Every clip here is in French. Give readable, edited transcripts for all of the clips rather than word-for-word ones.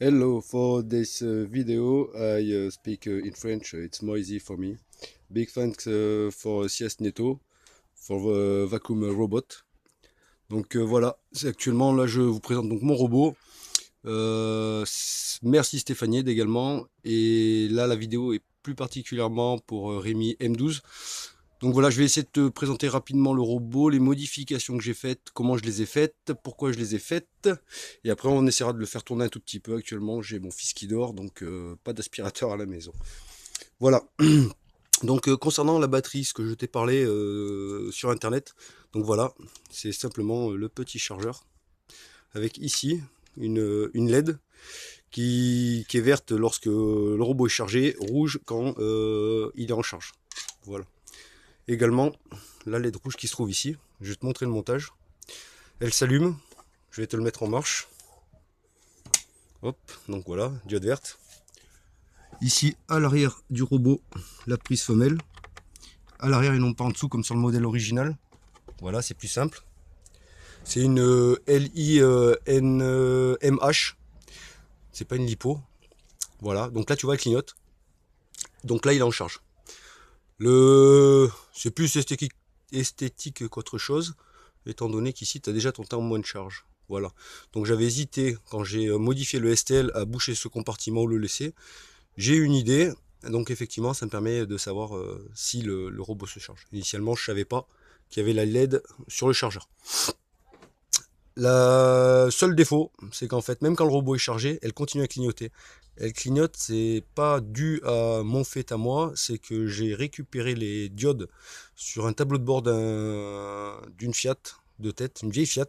Hello, for this video I speak in French, it's more easy for me. Big thanks for CS Neto, for the vacuum robot. Donc voilà, c'est actuellement là je vous présente donc mon robot. Merci Stéphanie également. Et là la vidéo est plus particulièrement pour Rémi M12. Donc voilà, je vais essayer de te présenter rapidement le robot, les modifications que j'ai faites, comment je les ai faites, pourquoi je les ai faites. Et après, on essaiera de le faire tourner un tout petit peu. Actuellement, j'ai mon fils qui dort, donc pas d'aspirateur à la maison. Voilà. Donc concernant la batterie, ce que je t'ai parlé sur Internet, donc voilà, c'est simplement le petit chargeur avec ici une LED qui est verte lorsque le robot est chargé, rouge quand il est en charge. Voilà. Également, la LED rouge qui se trouve ici. Je vais te montrer le montage. Elle s'allume. Je vais te le mettre en marche. Hop, donc voilà, diode verte. Ici, à l'arrière du robot, la prise femelle. À l'arrière et non pas en dessous comme sur le modèle original. Voilà, c'est plus simple. C'est une LINMH. C'est pas une lipo. Voilà, donc là tu vois, elle clignote. Donc là, il est en charge. C'est plus esthétique qu'autre chose, étant donné qu'ici tu as déjà ton temps moins de charge. Voilà. Donc j'avais hésité quand j'ai modifié le STL à boucher ce compartiment ou le laisser. J'ai une idée, donc effectivement ça me permet de savoir si le robot se charge. Initialement je savais pas qu'il y avait la LED sur le chargeur. Le seul défaut, c'est qu'en fait, même quand le robot est chargé, elle continue à clignoter. Elle clignote, c'est pas dû à mon fait à moi, c'est que j'ai récupéré les diodes sur un tableau de bord d'une Fiat de tête, une vieille Fiat,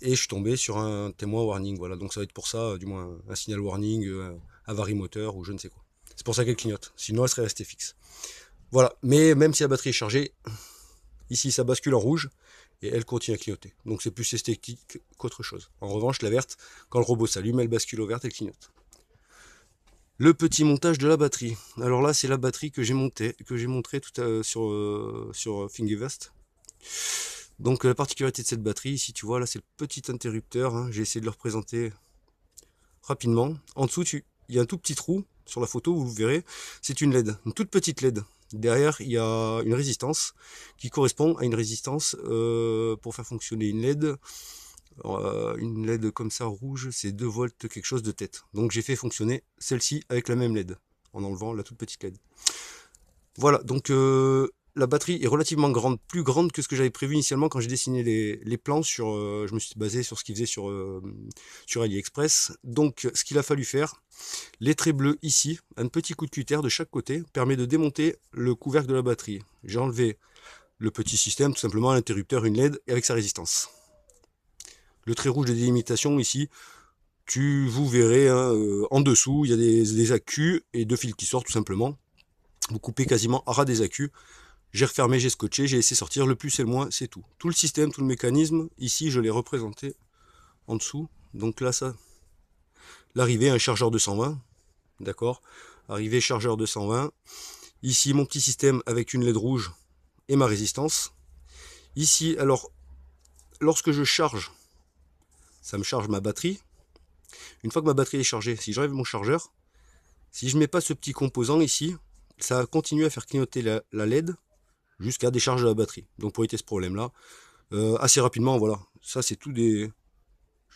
et je suis tombé sur un témoin warning. Voilà, donc ça va être pour ça, du moins un signal warning, avarie moteur ou je ne sais quoi. C'est pour ça qu'elle clignote, sinon elle serait restée fixe. Voilà, mais même si la batterie est chargée, ici ça bascule en rouge et elle continue à clignoter. Donc c'est plus esthétique qu'autre chose. En revanche, la verte, quand le robot s'allume, elle bascule au vert, elle clignote. Le petit montage de la batterie. Alors là, c'est la batterie que j'ai montée, que j'ai montré tout sur Thingiverse. Donc la particularité de cette batterie, ici tu vois, là c'est le petit interrupteur. Hein. J'ai essayé de le représenter rapidement. En dessous, il y a un tout petit trou sur la photo, vous verrez, c'est une LED, une toute petite LED. Derrière, il y a une résistance qui correspond à une résistance pour faire fonctionner une LED. Une LED comme ça rouge, c'est 2 volts quelque chose de tête. Donc j'ai fait fonctionner celle-ci avec la même LED, en enlevant la toute petite LED. Voilà, donc la batterie est relativement grande, plus grande que ce que j'avais prévu initialement quand j'ai dessiné les plans sur. Je me suis basé sur ce qu'il faisait sur AliExpress. Donc ce qu'il a fallu faire, les traits bleus ici, un petit coup de cutter de chaque côté, permet de démonter le couvercle de la batterie. J'ai enlevé le petit système, tout simplement l'interrupteur, une LED avec sa résistance. Le trait rouge de délimitation ici, vous verrez, hein, en dessous, il y a des accus et 2 fils qui sortent tout simplement. Vous coupez quasiment à ras des accus. J'ai refermé, j'ai scotché, j'ai laissé sortir. Le plus et le moins, c'est tout. Tout le système, tout le mécanisme, ici, je l'ai représenté en dessous. Donc là, ça, l'arrivée, un chargeur 220. D'accord. Arrivée, chargeur 220. Ici, mon petit système avec une LED rouge et ma résistance. Ici, alors, lorsque je charge, ça me charge ma batterie. Une fois que ma batterie est chargée, si j'enlève mon chargeur, si je ne mets pas ce petit composant ici, ça va continuer à faire clignoter la LED jusqu'à décharge de la batterie. Donc pour éviter ce problème-là, assez rapidement, voilà. Ça, c'est tout des...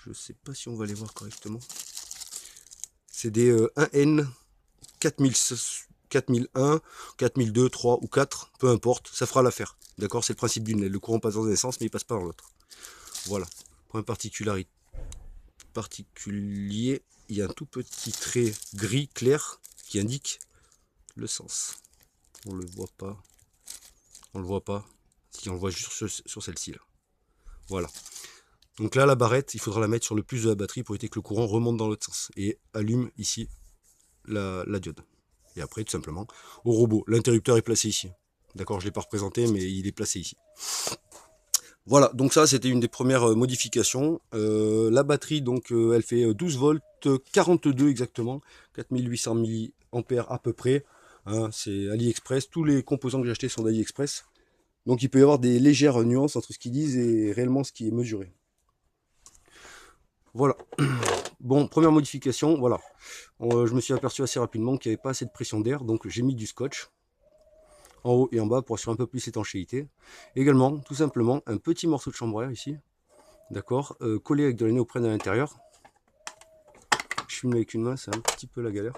Je sais pas si on va les voir correctement. C'est des 1N 4001, 4002, 3 ou 4, peu importe, ça fera l'affaire. D'accord, c'est le principe d'une LED. Le courant passe dans un sens, mais il passe pas dans l'autre. Voilà. Point particulier, il y a un tout petit trait gris clair qui indique le sens. On le voit pas. On le voit pas. Si on le voit juste sur celle-ci là. Voilà. Donc là, la barrette, il faudra la mettre sur le plus de la batterie pour éviter que le courant remonte dans l'autre sens. Et allume ici la diode. Et après, tout simplement, au robot. L'interrupteur est placé ici. D'accord, je ne l'ai pas représenté, mais il est placé ici. Voilà, donc ça, c'était une des premières modifications. La batterie, donc, elle fait 12 volts, 42 exactement, 4800 mAh à peu près. Hein, c'est AliExpress. Tous les composants que j'ai achetés sont d'AliExpress. Donc il peut y avoir des légères nuances entre ce qu'ils disent et réellement ce qui est mesuré. Voilà. Bon, première modification, voilà. Je me suis aperçu assez rapidement qu'il n'y avait pas assez de pression d'air, donc j'ai mis du scotch en haut et en bas pour assurer un peu plus l'étanchéité. Également, tout simplement, un petit morceau de chambre à air ici, d'accord, collé avec de la néoprène à l'intérieur. Je filme avec une main, c'est un petit peu la galère.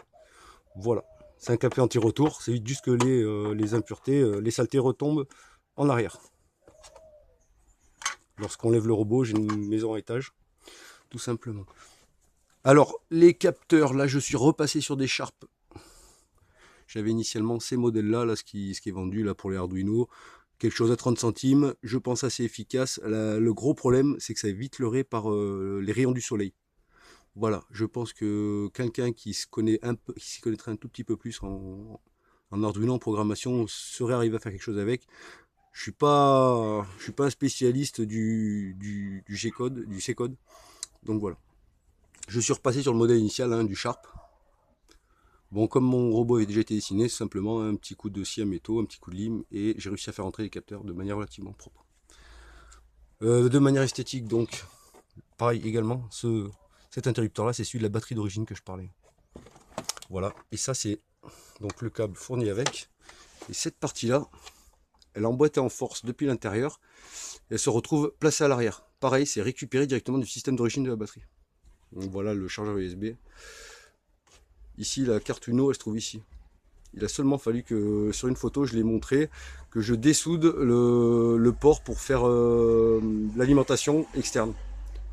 Voilà, c'est un clapet anti-retour, ça évite juste que les impuretés, les saletés retombent en arrière. Lorsqu'on lève le robot, j'ai une maison à étage, tout simplement. Alors, les capteurs, là je suis repassé sur des Sharp. J'avais initialement ces modèles-là, là, ce qui est vendu là pour les Arduino. Quelque chose à 30 centimes, je pense assez efficace. Le gros problème, c'est que ça est vite leurré par les rayons du soleil. Voilà, je pense que quelqu'un qui se connaît un peu, qui s'y connaîtrait un tout petit peu plus en Arduino, en programmation, saurait arriver à faire quelque chose avec. Je suis pas un spécialiste du G-code, du C-code. Donc voilà. Je suis repassé sur le modèle initial hein, du Sharp. Bon, comme mon robot avait déjà été dessiné, c'est simplement un petit coup de scie à métaux, un petit coup de lime, et j'ai réussi à faire entrer les capteurs de manière relativement propre. De manière esthétique, donc, pareil également, cet interrupteur-là, c'est celui de la batterie d'origine que je parlais. Voilà, et ça c'est donc le câble fourni avec. Et cette partie-là, elle est emboîtée en force depuis l'intérieur, et elle se retrouve placée à l'arrière. Pareil, c'est récupéré directement du système d'origine de la batterie. Donc voilà le chargeur USB. Ici, la carte Uno, elle se trouve ici. Il a seulement fallu que, sur une photo, je l'ai montré, que je dessoude le port pour faire l'alimentation externe.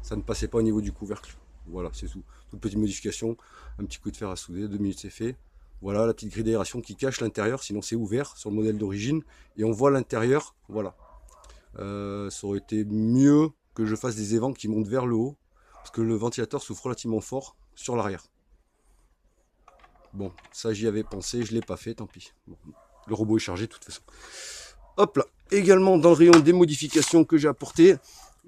Ça ne passait pas au niveau du couvercle. Voilà, c'est tout. Toute petite modification, un petit coup de fer à souder, 2 minutes c'est fait. Voilà la petite grille d'aération qui cache l'intérieur, sinon c'est ouvert sur le modèle d'origine. Et on voit l'intérieur, voilà. Ça aurait été mieux que je fasse des évents qui montent vers le haut, parce que le ventilateur souffre relativement fort sur l'arrière. Bon, ça j'y avais pensé, je ne l'ai pas fait, tant pis. Bon, le robot est chargé de toute façon. Hop là, également dans le rayon des modifications que j'ai apportées,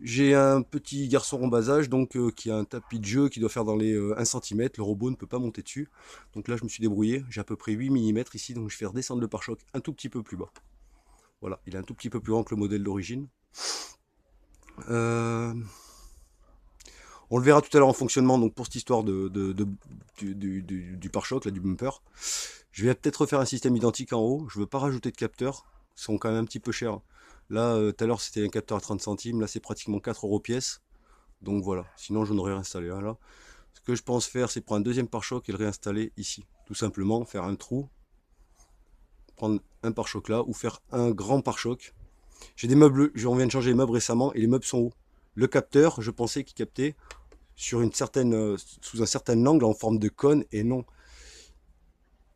j'ai un petit garçon en bas âge donc, qui a un tapis de jeu qui doit faire dans les 1 cm. Le robot ne peut pas monter dessus. Donc là je me suis débrouillé, j'ai à peu près 8 mm ici, donc je vais redescendre le pare-choc un tout petit peu plus bas. Voilà, il est un tout petit peu plus grand que le modèle d'origine. On le verra tout à l'heure en fonctionnement, donc pour cette histoire du pare-choc, là, du bumper. Je vais peut-être refaire un système identique en haut. Je ne veux pas rajouter de capteurs. Ils sont quand même un petit peu chers. Là, tout à l'heure, c'était un capteur à 30 centimes. Là, c'est pratiquement 4 € pièce. Donc voilà. Sinon, je n'aurais réinstallé un là. Ce que je pense faire, c'est prendre un deuxième pare-choc et le réinstaller ici. Tout simplement, faire un trou. Prendre un pare-choc là ou faire un grand pare-choc. J'ai des meubles, on vient de changer les meubles récemment et les meubles sont hauts. Le capteur, je pensais qu'il captait sur une certaine, sous un certain angle en forme de cône, et non.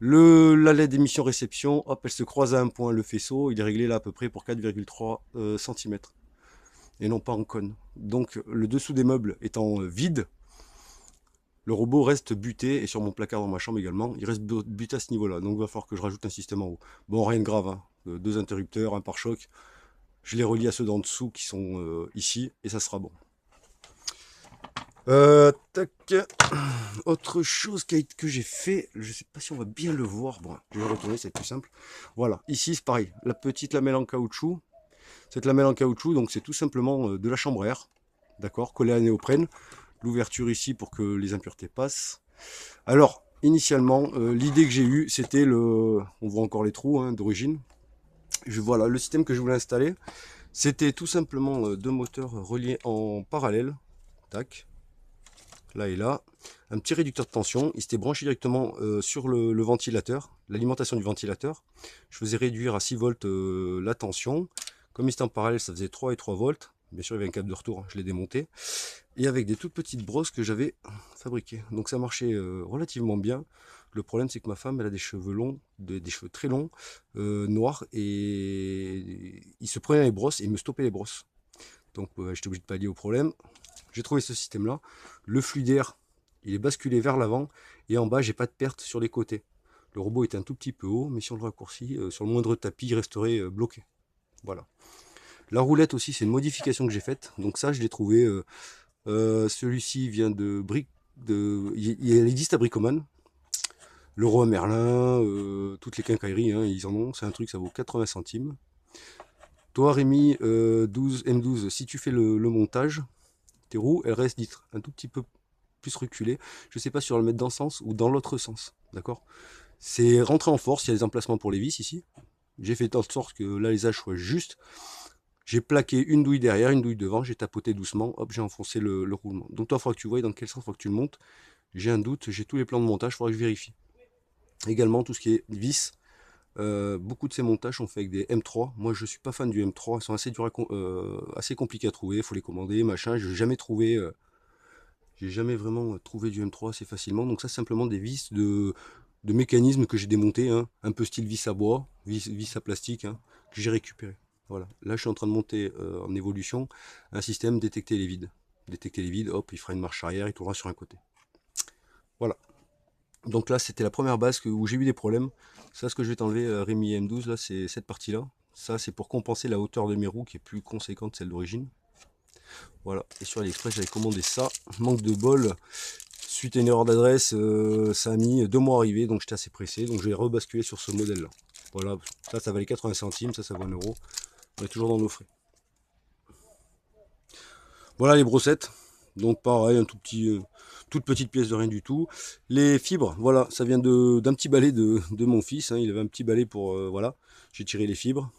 La LED émission réception, hop, elle se croise à un point. Le faisceau, il est réglé là à peu près pour 4,3 cm. Et non pas en cône. Donc le dessous des meubles étant vide, le robot reste buté, et sur mon placard dans ma chambre également, il reste buté à ce niveau-là. Donc il va falloir que je rajoute un système en haut. Bon, rien de grave, hein. 2 interrupteurs, un pare-choc. Je les relie à ceux d'en dessous qui sont ici, et ça sera bon. Tac. Autre chose que j'ai fait, je sais pas si on va bien le voir. Bon, je vais retourner, c'est plus simple. Voilà, ici c'est pareil, la petite lamelle en caoutchouc. Cette lamelle en caoutchouc, donc c'est tout simplement de la chambre à air, d'accord, collée à la néoprène. L'ouverture ici pour que les impuretés passent. Alors, initialement, l'idée que j'ai eue, c'était on voit encore les trous hein, d'origine. Voilà, le système que je voulais installer, c'était tout simplement 2 moteurs reliés en parallèle. Tac. Là et là, un petit réducteur de tension, il s'était branché directement sur le ventilateur, l'alimentation du ventilateur. Je faisais réduire à 6 volts la tension. Comme il était en parallèle, ça faisait 3 et 3 volts. Bien sûr, il y avait un câble de retour, je l'ai démonté. Et avec des toutes petites brosses que j'avais fabriquées. Donc ça marchait relativement bien. Le problème, c'est que ma femme, elle a des cheveux longs, des cheveux très longs, noirs, et il se prenait les brosses et il me stoppait les brosses. Donc j'étais obligé de pallier au problème. J'ai trouvé ce système là, le flux d'air il est basculé vers l'avant, et en bas j'ai pas de perte sur les côtés. Le robot est un tout petit peu haut, mais si on le raccourcit, sur le moindre tapis il resterait bloqué. Voilà. La roulette aussi c'est une modification que j'ai faite, donc ça je l'ai trouvé, celui-ci vient de il existe à Bricoman. Leroy Merlin, toutes les quincailleries, hein, ils en ont, c'est un truc, ça vaut 80 centimes. Toi Rémi, M12, si tu fais le montage, tes roues, elles restent un tout petit peu plus reculé. Je sais pas si on va le mettre dans le sens ou dans l'autre sens, d'accord? C'est rentrer en force, il y a les emplacements pour les vis ici. J'ai fait en sorte que l'alésage soit juste. J'ai plaqué une douille derrière, une douille devant, j'ai tapoté doucement, hop, j'ai enfoncé le roulement. Donc toi, il faudra que tu vois dans quel sens il faut que tu le montes. J'ai un doute, j'ai tous les plans de montage, il faudra que je vérifie. Également, tout ce qui est vis, beaucoup de ces montages sont faits avec des M3. Moi, je suis pas fan du M3, ils sont assez, assez compliqués à trouver, il faut les commander, machin. J'ai jamais vraiment trouvé du M3 assez facilement. Donc ça, c'est simplement des vis de mécanismes que j'ai démontés, hein, un peu style vis à bois, vis à plastique, hein, que j'ai récupéré. Voilà. Là, je suis en train de monter en évolution un système détecter les vides. Détecter les vides, hop, il fera une marche arrière, il tournera sur un côté. Voilà. Donc là, c'était la première base où j'ai eu des problèmes. Ça, ce que je vais t'enlever, Rémi M12, là, c'est cette partie-là. Ça, c'est pour compenser la hauteur de mes roues qui est plus conséquente que celle d'origine. Voilà. Et sur AliExpress, j'avais commandé ça. Manque de bol. Suite à une erreur d'adresse, ça a mis 2 mois à arriver, donc j'étais assez pressé. Donc j'ai rebasculé sur ce modèle-là. Voilà. Ça valait 80 centimes. Ça vaut 1 euro. On est toujours dans nos frais. Voilà les brossettes. Donc pareil, un tout petit, toute petite pièce de rien du tout. Les fibres, voilà, ça vient d'un petit balai de mon fils. Hein. Il avait un petit balai pour, voilà. J'ai tiré les fibres,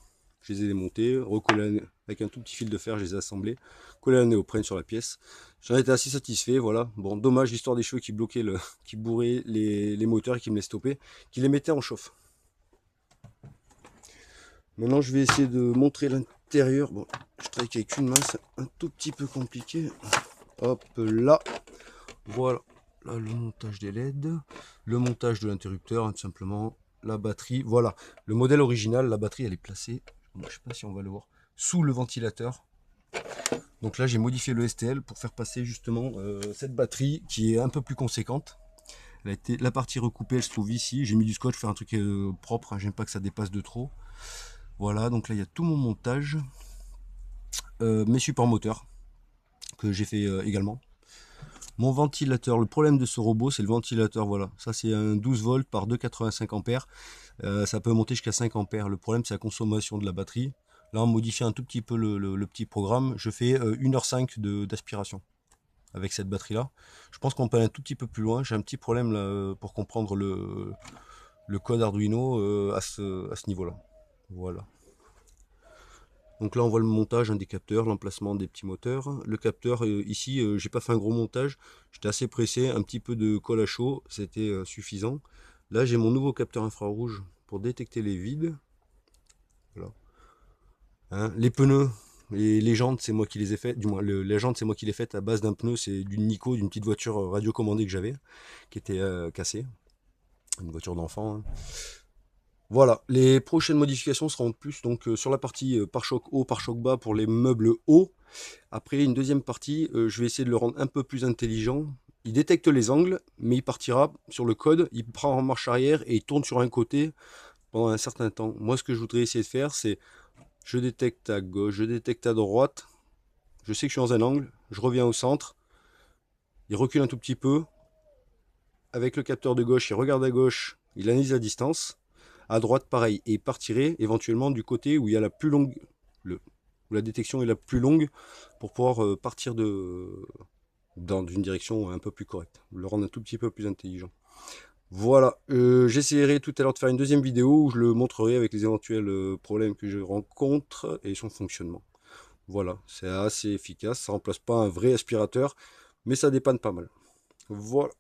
je les ai démontées, recollées avec un tout petit fil de fer, je les ai assemblées, collé à la néoprène sur la pièce. J'en étais assez satisfait, voilà. Bon, dommage l'histoire des cheveux qui bloquaient qui bourraient les moteurs et qui me les stoppaient, qui les mettaient en chauffe. Maintenant, je vais essayer de montrer l'intérieur. Bon, je travaille avec une main, c'est un tout petit peu compliqué. Hop là, voilà, là le montage des LED, le montage de l'interrupteur, hein, tout simplement, la batterie, voilà, le modèle original, la batterie elle est placée, je sais pas si on va le voir, sous le ventilateur. Donc là j'ai modifié le STL pour faire passer justement cette batterie qui est un peu plus conséquente. Elle a été, la partie recoupée elle se trouve ici, j'ai mis du scotch, faire un truc propre, hein, j'aime pas que ça dépasse de trop. Voilà, donc là il y a tout mon montage, mes supports moteurs que j'ai fait également. Mon ventilateur, le problème de ce robot, c'est le ventilateur, voilà. Ça, c'est un 12 volts par 2,85 ampères. Ça peut monter jusqu'à 5 ampères. Le problème, c'est la consommation de la batterie. Là, en modifiant un tout petit peu le petit programme, je fais 1h05 d'aspiration avec cette batterie-là. Je pense qu'on peut aller un tout petit peu plus loin. J'ai un petit problème là, pour comprendre le code Arduino à ce niveau-là. Voilà. Donc là on voit le montage des capteurs, l'emplacement des petits moteurs. Le capteur ici, j'ai pas fait un gros montage, j'étais assez pressé, un petit peu de colle à chaud, c'était suffisant. Là j'ai mon nouveau capteur infrarouge pour détecter les vides. Voilà. Hein, les pneus, les jantes, c'est moi qui les ai faites, du moins les jantes c'est moi qui les ai faites à base d'un pneu, c'est d'une Nico, d'une petite voiture radiocommandée que j'avais, qui était cassée, une voiture d'enfant. Hein. Voilà, les prochaines modifications seront plus donc sur la partie pare-choc haut, pare-choc bas pour les meubles hauts. Après, une deuxième partie, je vais essayer de le rendre un peu plus intelligent. Il détecte les angles, mais il partira sur le code, il prend en marche arrière et il tourne sur un côté pendant un certain temps. Moi, ce que je voudrais essayer de faire, c'est je détecte à gauche, je détecte à droite, je sais que je suis dans un angle, je reviens au centre, il recule un tout petit peu. Avec le capteur de gauche, il regarde à gauche, il analyse la distance. À droite, pareil, et partirait éventuellement du côté où il y a la plus longue, où la détection est la plus longue pour pouvoir partir dans une direction un peu plus correcte, le rendre un tout petit peu plus intelligent. Voilà, j'essaierai tout à l'heure de faire une deuxième vidéo où je le montrerai avec les éventuels problèmes que je rencontre et son fonctionnement. Voilà, c'est assez efficace, ça remplace pas un vrai aspirateur, mais ça dépanne pas mal. Voilà.